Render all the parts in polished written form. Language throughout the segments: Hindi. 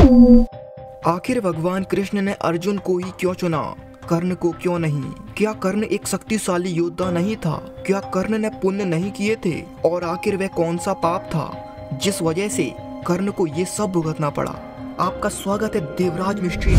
आखिर भगवान कृष्ण ने अर्जुन को ही क्यों चुना, कर्ण को क्यों नहीं? क्या कर्ण एक शक्तिशाली योद्धा नहीं था? क्या कर्ण ने पुण्य नहीं किए थे? और आखिर वह कौन सा पाप था जिस वजह से कर्ण को ये सब भुगतना पड़ा? आपका स्वागत है देवराज मिस्ट्री।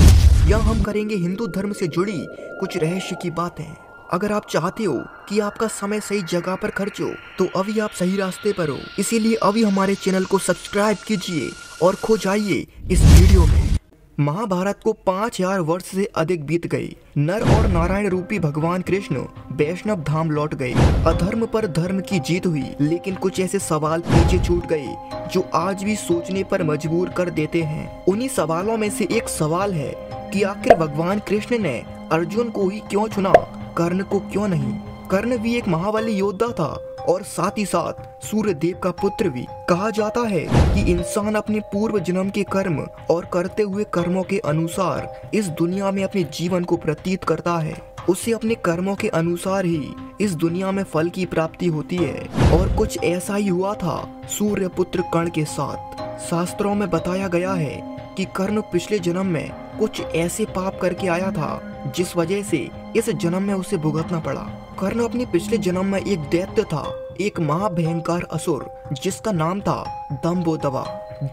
यहाँ हम करेंगे हिंदू धर्म से जुड़ी कुछ रहस्य की बातें। अगर आप चाहते हो कि आपका समय सही जगह पर खर्च हो तो अभी आप सही रास्ते पर हो। इसीलिए अभी हमारे चैनल को सब्सक्राइब कीजिए और खो जाइए इस वीडियो में। महाभारत को 5000 वर्ष से अधिक बीत गए। नर और नारायण रूपी भगवान कृष्ण वैष्णव धाम लौट गए। अधर्म पर धर्म की जीत हुई, लेकिन कुछ ऐसे सवाल पीछे छूट गए जो आज भी सोचने पर मजबूर कर देते हैं। उन्हीं सवालों में से एक सवाल है कि आखिर भगवान कृष्ण ने अर्जुन को ही क्यों चुना, कर्ण को क्यों नहीं? कर्ण भी एक महाबली योद्धा था और साथ ही साथ सूर्य देव का पुत्र भी। कहा जाता है कि इंसान अपने पूर्व जन्म के कर्म और करते हुए कर्मों के अनुसार इस दुनिया में अपने जीवन को व्यतीत करता है। उसे अपने कर्मों के अनुसार ही इस दुनिया में फल की प्राप्ति होती है। और कुछ ऐसा ही हुआ था सूर्य पुत्र कर्ण के साथ। शास्त्रों में बताया गया है कि कर्ण पिछले जन्म में कुछ ऐसे पाप करके आया था जिस वजह से इस जन्म में उसे भुगतना पड़ा। कर्ण अपने पिछले जन्म में एक दैत्य था, एक महाभयंकर असुर जिसका नाम था दंभोदवा।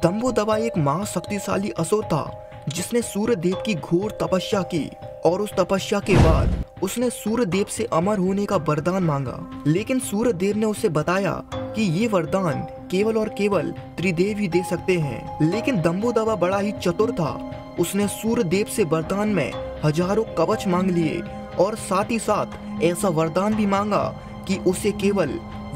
दंभोदवा एक महाशक्तिशाली असुर था जिसने सूर्य देव की घोर तपस्या की और उस तपस्या के बाद उसने सूर्य देव से अमर होने का वरदान मांगा। लेकिन सूर्य देव ने उसे बताया कि ये वरदान केवल और केवल त्रिदेव ही दे सकते हैं। लेकिन दंभोदवा बड़ा ही चतुर था। उसने सूर्य देव से वरदान में हजारों कवच मांग लिए और साथ ही साथ ऐसा वरदान भी मांगा कि उसे केवल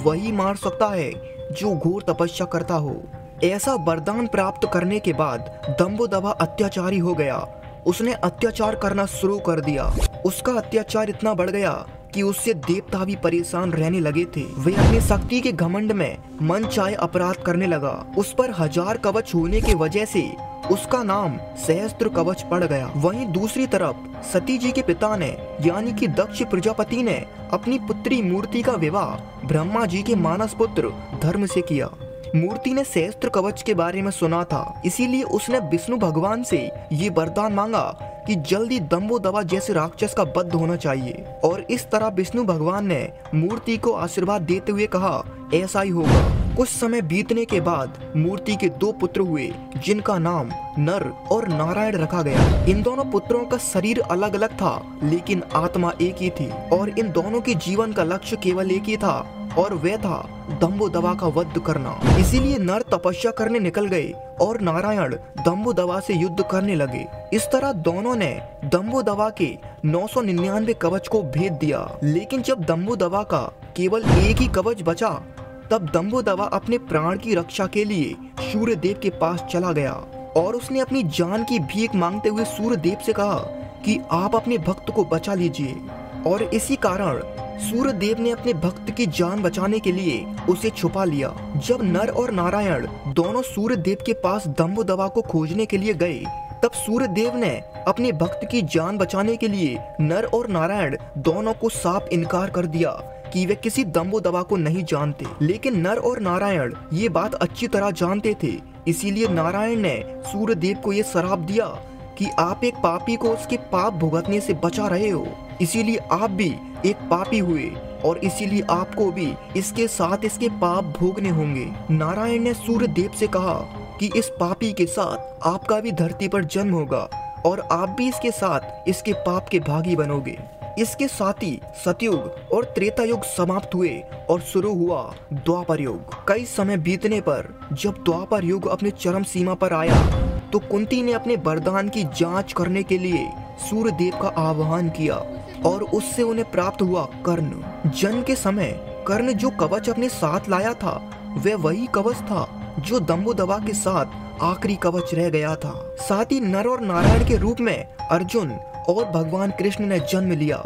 वही मार सकता है जो घोर तपस्या करता हो। ऐसा वरदान प्राप्त करने के बाद दंभोदवा अत्याचारी हो गया। उसने अत्याचार करना शुरू कर दिया। उसका अत्याचार इतना बढ़ गया कि उससे देवता भी परेशान रहने लगे थे। वे अपनी शक्ति के घमंड में मन चाहे अपराध करने लगा। उस पर 1000 कवच होने की वजह से उसका नाम सहस्त्र कवच पड़ गया। वहीं दूसरी तरफ सती जी के पिता ने यानी कि दक्ष प्रजापति ने अपनी पुत्री मूर्ति का विवाह ब्रह्मा जी के मानस पुत्र धर्म से किया। मूर्ति ने सहस्त्र कवच के बारे में सुना था, इसीलिए उसने विष्णु भगवान से ये वरदान मांगा कि जल्दी दंभोदवा जैसे राक्षस का वध होना चाहिए। और इस तरह विष्णु भगवान ने मूर्ति को आशीर्वाद देते हुए कहा ऐसा ही होगा। कुछ समय बीतने के बाद मूर्ति के 2 पुत्र हुए जिनका नाम नर और नारायण रखा गया। इन दोनों पुत्रों का शरीर अलग अलग था लेकिन आत्मा एक ही थी और इन दोनों के जीवन का लक्ष्य केवल एक ही था और वह था दंभोदवा का वध करना। इसीलिए नर तपस्या करने निकल गए और नारायण दंभोदवा से युद्ध करने लगे। इस तरह दोनों ने दंभोदवा के 999 कवच को भेद दिया। लेकिन जब दंभोदवा का केवल एक ही कवच बचा तब दंभोदवा अपने प्राण की रक्षा के लिए सूर्य देव के पास चला गया और उसने अपनी जान की भीख मांगते हुए सूर्य देव से कहा कि आप अपने भक्त को बचा लीजिए। और इसी कारण सूर्य देव ने अपने भक्त की जान बचाने के लिए उसे छुपा लिया। जब नर और नारायण दोनों सूर्य देव के पास दंभोदवा को खोजने के लिए गए तब सूर्य देव ने अपने भक्त की जान बचाने के लिए नर और नारायण दोनों को साफ इनकार कर दिया कि वे किसी दंभोदवा को नहीं जानते। लेकिन नर और नारायण ये बात अच्छी तरह जानते थे, इसीलिए नारायण ने सूर्य देव को ये श्राप दिया कि आप एक पापी को उसके पाप भुगतने से बचा रहे हो, इसीलिए आप भी एक पापी हुए और इसीलिए आपको भी इसके साथ इसके पाप भोगने होंगे। नारायण ने सूर्य देव से कहा कि इस पापी के साथ आपका भी धरती पर जन्म होगा और आप भी इसके साथ इसके पाप के भागी बनोगे। इसके साथ ही सतयुग और त्रेता युग समाप्त हुए और शुरू हुआ द्वापर युग। कई समय बीतने पर जब द्वापर युग अपने चरम सीमा पर आया तो कुंती ने अपने वरदान की जांच करने के लिए सूर्य देव का आह्वान किया और उससे उन्हें प्राप्त हुआ कर्ण। जन्म के समय कर्ण जो कवच अपने साथ लाया था वह वही कवच था जो दंभोदवा के साथ आखिरी कवच रह गया था। साथ ही नर और नारायण के रूप में अर्जुन और भगवान कृष्ण ने जन्म लिया।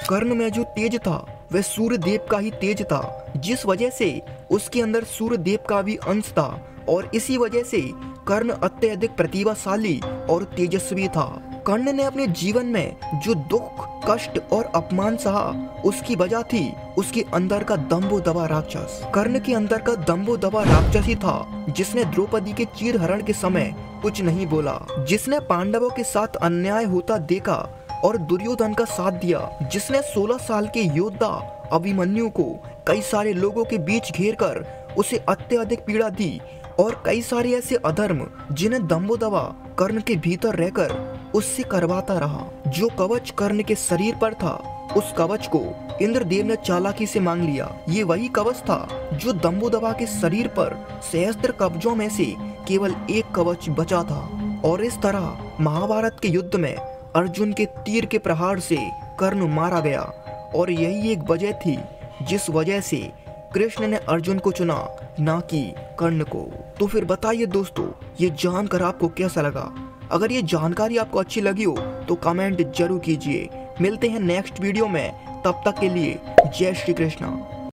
कर्ण में जो तेज था वह सूर्य देव का ही तेज था, जिस वजह से उसके अंदर सूर्य देव का भी अंश था और इसी वजह से कर्ण अत्यधिक प्रतिभाशाली और तेजस्वी था। कर्ण ने अपने जीवन में जो दुख, कष्ट और अपमान सहा, उसकी वजह थी उसके अंदर का दम्भो दबा राक्षस। कर्ण के अंदर का दम्भो दबा राक्षस ही था जिसने द्रौपदी के चीरहरण के समय कुछ नहीं बोला, जिसने पांडवों के साथ अन्याय होता देखा और दुर्योधन का साथ दिया, जिसने 16 साल के योद्धा अभिमन्यु को कई सारे लोगों के बीच घेर कर उसे अत्यधिक पीड़ा दी, और कई सारे ऐसे अधर्म जिन्हें दम्भो दबा कर्ण के भीतर रहकर उससे करवाता रहा। जो कवच कर्ण के शरीर पर था, उस कवच को इंद्रदेव ने चालाकी से मांग लिया। ये वही कवच था जो दम्भो दबा के शरीर पर सहस्त्र कवचों में से केवल एक कवच बचा था। और इस तरह महाभारत के युद्ध में अर्जुन के तीर के प्रहार से कर्ण मारा गया, और यही एक वजह थी जिस वजह से कृष्ण ने अर्जुन को चुना, ना कि कर्ण को। तो फिर बताइए दोस्तों, ये जानकर आपको कैसा लगा? अगर ये जानकारी आपको अच्छी लगी हो तो कमेंट जरूर कीजिए। मिलते हैं नेक्स्ट वीडियो में, तब तक के लिए जय श्री कृष्णा।